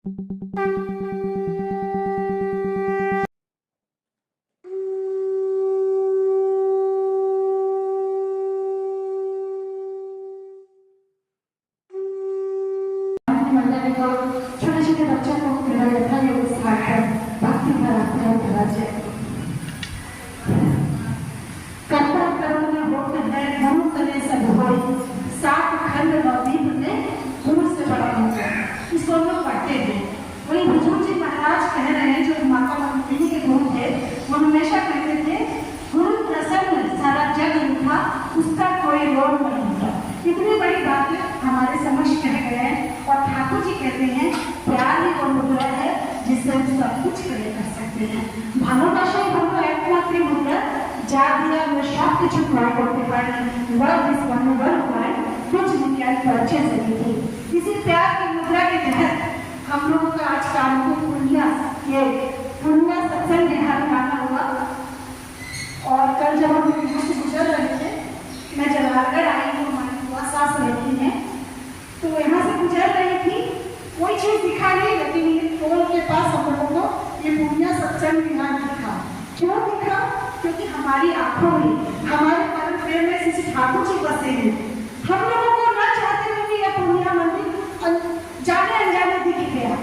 छोटे छोटे बच्चों को भक्ति कराते हैं। कर्ता करुणा होत है मनु करे सब होई, सात खंड नवदीप में गुरु से बड़ा होता है। इसको हम लोग पढ़ते हैं। वही हुजूर जी महाराज कह रहे हैं, जो माता मंदिनी के गुरु थे, वो हमेशा कहते थे गुरु प्रसन्न सारा जग उठा, उसका कोई रोग नहीं होता। इतनी बड़ी बातें हमारे समझ कह गए हैं। और ठाकुर जी कहते हैं प्यार ही वो मुद्रा है जिससे हम सब कुछ कर सकते हैं। ভালোবাসাই হলো একমাত্র মুদ্রা যা দিয়ে আমরা সব কিছু ক্রয় করতে পারি। Love is one word point कुछ भी कैन परचेज एनीथिंग। इसी प्यार की मुद्रा के तहत हम लोगों का आज कानपुर पुण्य सत्संग बिहार में आना हुआ। और कल जब हम यहाँ से गुजर रहे थे, मैं जवाहरगढ़ आई हूँ, हमारी बुआ सास रहती हैं, तो यहाँ से गुजर रही थी, कोई चीज दिखा नहीं, लेकिन ये टोल के पास हम लोगों को ये पुण्य सत्संग बिहार दिखा। क्यों दिखा? क्योंकि हमारी आंखों में हमारे परम प्रेम में श्री ठाकुर जी बसे हैं। हम लोगों को न चाहते हुए भी यह पुण्य मंदिर जाने अनजाने दिख गया।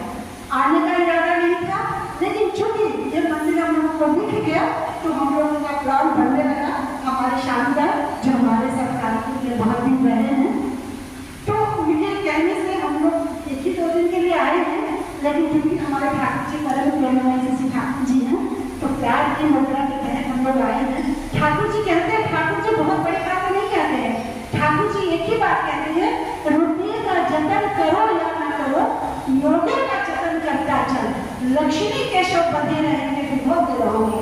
आने का इरादा नहीं था, लेकिन चूंकि ये मंदिर हम लोगों को दिख गया तो हम लोगों का प्राण बढ़ने लगा। हमारे शानदार जो हमारे सरकार के बहुत दिन रहे हैं, तो उनके कहने से हम लोग एक ही 2 दिन के लिए आए हैं, लेकिन क्योंकि हमारे ठाकुर जी परम प्रेम श्री ठाकुर जी हैं, तो प्यार की मुद्रा के तहत हम लोग आए हैं। ठाकुर जी कहते हैं, ठाकुर जी बहुत बड़ी बात नहीं कहते हैं, ठाकुर जी एक ही बात कहते हैं, रुपये का जतन करो या ना करो, योगे का जतन करता चल, लक्ष्मी केशव बंधे रहेंगे विभोग रहोगे।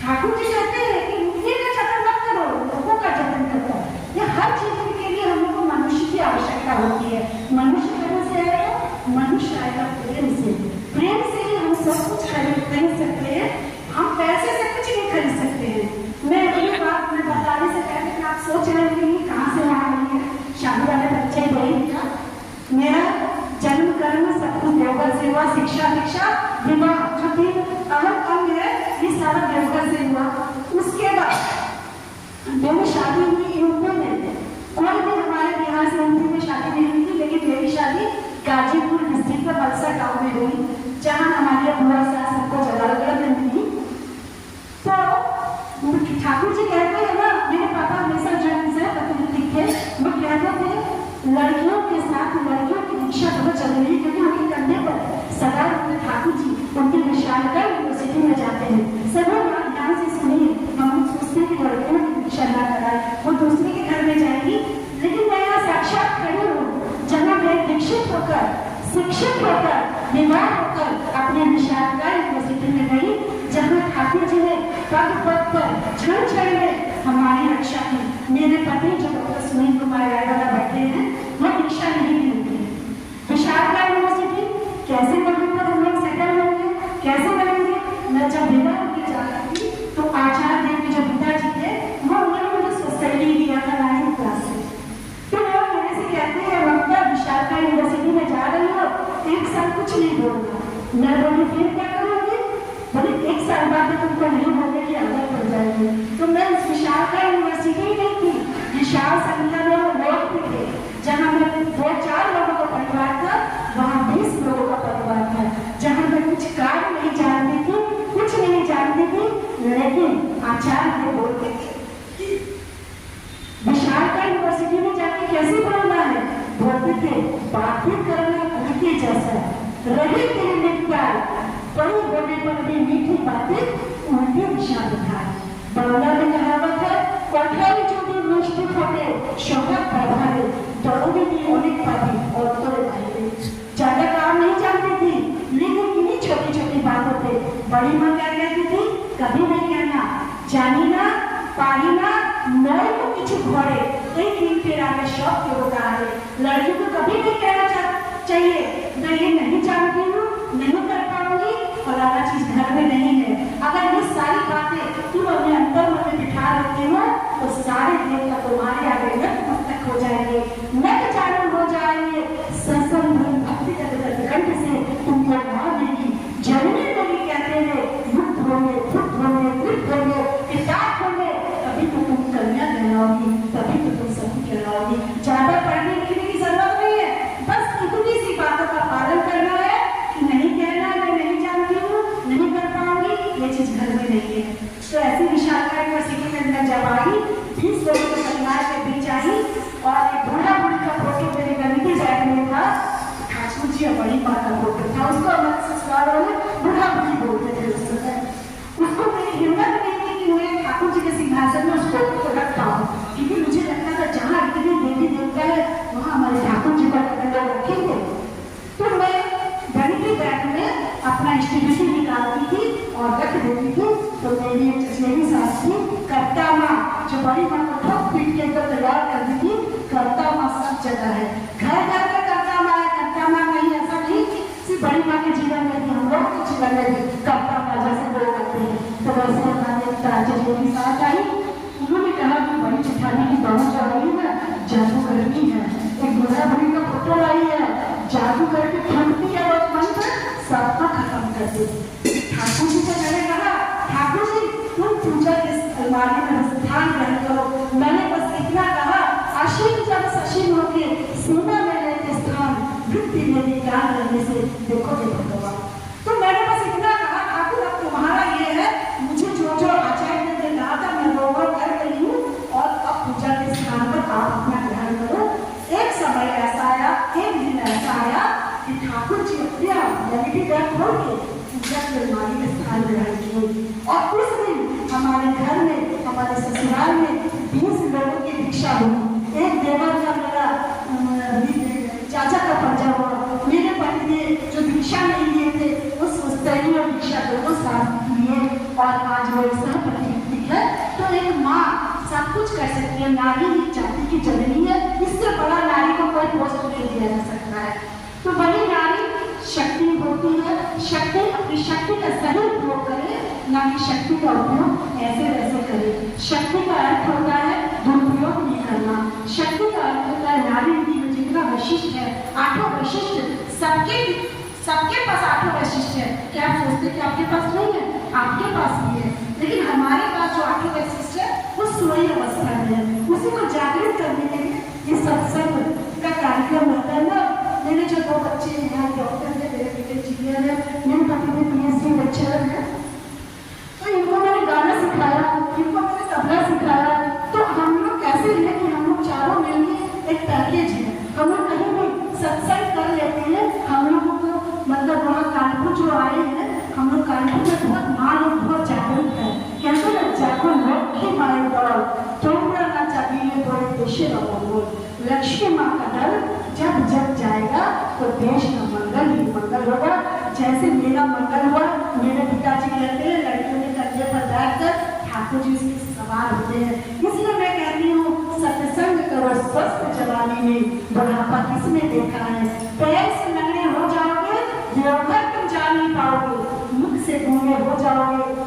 ठाकुर जी कहते हैं कि रुपये का जतन मत करो, लोगों का जतन करो। ये हर चीज के लिए हम लोग को मनुष्य की आवश्यकता होती है। मनुष्य कहाँ से आएगा? मनुष्य आएगा प्रेम से। प्रेम से ही हम सब कुछ खरीद सकते हैं। हम पैसे से कुछ नहीं खरीद सकते हैं। मैं ये बात मैं बताने से पहले कि आप सोच रहे हैं कि कहाँ से आ रही है, शादी वाले बच्चे वही क्या? मेरा जन्म कर्म सब कुछ देवघर से हुआ, शिक्षा दीक्षा विवाह जो भी अहम अंग है, ये सारा देवघर से हुआ। उसके बाद मेरी शादी हुई यूपी में। कोई भी हमारे बिहार से यूपी में शादी नहीं हुई थी, लेकिन मेरी शादी गाजीपुर डिस्ट्रिक्ट का बलसा गाँव में हुई, जहाँ हमारी बुआ सास सबको जलालगढ़ में थी। तो ठाकुर जी कहते हैं ना, मेरे पापा हमेशा जो है प्रतिनिधि थे, वो कहते थे लड़कियों के साथ लड़कियों की दीक्षा बहुत चल रही है, क्योंकि उनके कंधे पर सदा अपने ठाकुर जी उनकी विशालगढ़ यूनिवर्सिटी में जाते हैं। सभी बात ध्यान से सुनिए, हम सोचते हैं कि लड़कियों की दीक्षा ना कराए, वो दूसरे के घर में जाएगी, लेकिन मैं यहाँ साक्षात खड़ी हूँ, जहाँ मैं दीक्षित होकर शिक्षित होकर विवाह होकर अपने विशालगढ़ यूनिवर्सिटी में गई, जहाँ ठाकुर जी ने पग पग पर क्षण क्षण में हमारी रक्षा की। मेरे पति जो डॉक्टर सुनील कुमार रायवाला बैठे हैं, वो दीक्षा नहीं मिलती। विशालगढ़ यूनिवर्सिटी कैसे वहाँ पर हम लोग सेटल होंगे, कैसे रहेंगे? मैं जब विदा होकर जा रही थी, तो आचार्य देव के जो पिताजी थे, वो उन्होंने मुझे सोसाइटी दिया था 9th क्लास से। तो वो मेरे से कहते हैं, ममता विशालगढ़ यूनिवर्सिटी में जा रही हो, 1 साल कुछ नहीं बोलना। मैं बोली फिर क्या करोगे? बोले 1 साल बाद तुमको नहीं बोलने की आदत पड़ जाएगी। तो मैं इस विशालगढ़ यूनिवर्सिटी नहीं थी, विशाल संख्या में वो लोग भी थे, जहाँ मैं 2-4 लोगों का परिवार था, वहाँ 20 लोगों का परिवार था, जहाँ मैं कुछ कार्य नहीं जानती थी, कुछ नहीं जानती थी, लेकिन आचार्य बोलते थे विशालगढ़ यूनिवर्सिटी में जाके कैसे बोलना है? बोलते थे बातें करना उनके जैसा, रही तेरे निप्यार, बड़ी बोले पर भी मीठी बातें उनके विशाल दिखाए। बांग्ला में कहावत है, कोठारी जो भी मुष्टि फोटे शोहरत बढ़ाए, दौड़ों की अनेक पाती और तोड़े भाई। ज्यादा काम नहीं जानती थी, लेकिन इन्हीं छोटी छोटी बातों पे बड़ी माँ क्या कहती थी, कभी नहीं कहना जानी ना पानी ना नए को किसी घोड़े एक दिन फिर आगे शौक के होता है। लड़की को कभी नहीं कहना चाहिए मैं ये नहीं जानती हूँ, नहीं कर पाऊंगी, फलाना चीज घर में नहीं है। अगर ये सारी बातें तुम अपने अंतर में बिठा लेते हो, तो सारे दिन का तुम्हारे आगे नतमस्तक हो जाएंगे, नत चालू हो जाएंगे, सत्संग भक्ति कंठ से बड़ी माँ का फोटो था, उसको हमारे ससुराल वाले बुढ़ा बुढ़ी बोलते थे उस समय। उसको मेरी हिम्मत नहीं थी कि मैं ठाकुर जी के सिंहासन में उस फोटो को रख पाऊँ, क्योंकि मुझे लगता था जहाँ इतने देवी देवता है वहाँ हमारे ठाकुर जी का लोग रखेंगे। तो मैं घंटी बैग में अपना स्टेबिलिटी निकालती थी और रख देती थी। तो मेरी एक चचेरी सास थी, करता माँ, जो बड़ी माँ को ठोक पीट के एकदम तैयार कर दी थी। करता माँ सब जगह है, घर घर का करता माँ है। करता माँ नहीं, ऐसा नहीं कि सिर्फ बड़ी माँ के जीवन में भी, हम लोग के जीवन में भी करता माँ जैसे लोग करते हैं। तो वैसे हमारे चचेरी सास आई, उन्होंने कहा कि बड़ी चिठानी की बहू जो आई है जादू करनी है, एक बुढ़ा बुढ़ी का फोटो लाई है, जादू करके ठंडती है और मन पर सबका खत्म कर दे। ठाकुर जी से मैंने कहा, ठाकुर जी तुम पूजा के अलमारी में स्थान ग्रहण करो। मैंने बस इतना कहा, असीम जब ससीम होके सीमा में लेते स्थान, वृत्ति मेरी ज्ञान रहने से देखोगे भगवान। तो मैंने बस इतना कहा, ठाकुर अब तुम्हारा ये है, मुझे जो जो आचार्य ने कहा था मैं वो कर रही हूँ, और अब पूजा के स्थान पर आप अपना ग्रहण करो। एक समय ऐसा आया, एक दिन ऐसा आया कि ठाकुर जी अपने यानी घर खोल के पूजा के अलमारी में स्थान ग्रहण किए। और उस दिन हमारे घर में, हमारे ससुराल में 20 लोगों की दीक्षा हुई। एक देवर का मेरा चाचा का पर्चा हुआ, मेरे पति ने जो दीक्षा नहीं लिए थे उस पुस्तैनी और दीक्षा दोनों साथ लिए, और आज वो सहप्रतिनिधि है। तो एक माँ सब कुछ कर सकती है, नारी ही जाति की जननी है, इससे बड़ा नारी को कोई पोस्ट नहीं दिया जा सकता है। तो वही नारी शक्ति होती है, शक्ति अपनी शक्ति का सही उपयोग करे, ना कि शक्ति का उपयोग ऐसे वैसे करे। शक्ति का अर्थ होता है दुरुपयोग नहीं करना। शक्ति का अर्थ होता है नारी में जितना वैशिष्ट है, 8 वैशिष्ट सबके पास 8 वैशिष्ट है। क्या आप सोचते कि आपके पास नहीं है? आपके पास भी है, लेकिन हमारे पास जो 8 वैशिष्ट है वो सोई अवस्था में है। उसी को जागृत करने के लिए ये सत्संग का कार्यक्रम होता है ना। मेरे जो 2 बच्चे हैं, डॉक्टर है, मेरे बेटे इंजीनियर है, मेरे पति में PhD लेक्चरर है, तो इनको मैंने गाना सिखाया, इनको मैंने तबला सिखाया। तो हम लोग कैसे हैं कि हम लोग चारों मिलकर एक पैकेज है, हम लोग कहीं भी सत्संग कर लेते हैं। हम लोगों को मतलब वहाँ कानपुर जो आए हैं, हम लोग कानपुर में बहुत माँ लोग बहुत जागरूक है, कहते हैं जागो लक्ष्मी माए दौड़ तोमरा ना चाहिए बड़े देशे रहो। लक्ष्मी माँ का डर जब जब जाएगा तो देश का मंगल ही मंगल होगा। जैसे मेरा मंगल हुआ, मेरे पिताजी कहते हैं लड़कियों के कंधे पर बैठकर ठाकुर जी से सवार होते हैं। इसलिए मैं कहती हूँ सत्संग करो स्वस्थ जवानी में, बुढ़ापा किसने देखा है। पैर से नंगे हो जाओगे, देवघर तुम जा नहीं पाओगे, मुख से गूंगे हो जाओगे,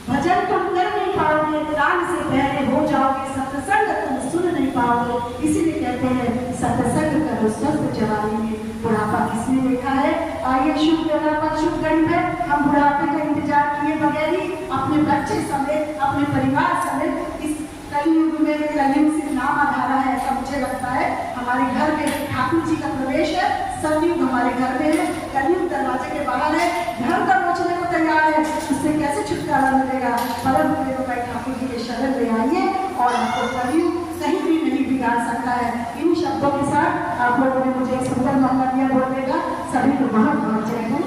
भजन तुम कर नहीं पाओगे, कान से बहरे हो जाओगे, सत्संग तुम सुन नहीं पाओगे। इसीलिए कहते हैं सत्संग करो स्वस्थ जवानी में, बुढ़ापा किसने देखा है। आइए शुभ बेला पर शुभ घड़ी में हम बुढ़ापे का इंतजार किए बगैर ही अपने बच्चे समेत, अपने परिवार समेत इस कलयुग में, कलयुग सिर्फ नाम आधारा है ऐसा मुझे लगता है। हमारे घर में ठाकुर जी का प्रवेश है, सतयुग हमारे घर में है, कलयुग दरवाजे के बाहर है, घर का नोचने को तैयार है, उससे कैसे छुटकारा मिलेगा। परम प्रिय भाई ठाकुर जी के शरण में आइए और आपको कलयुग कहीं भी नहीं बिगाड़ सकता है। इन शब्दों के साथ आप लोगों ने मुझे एक सुंदर मौका दिया बोलने का, सभी को बहुत बहुत जय हो।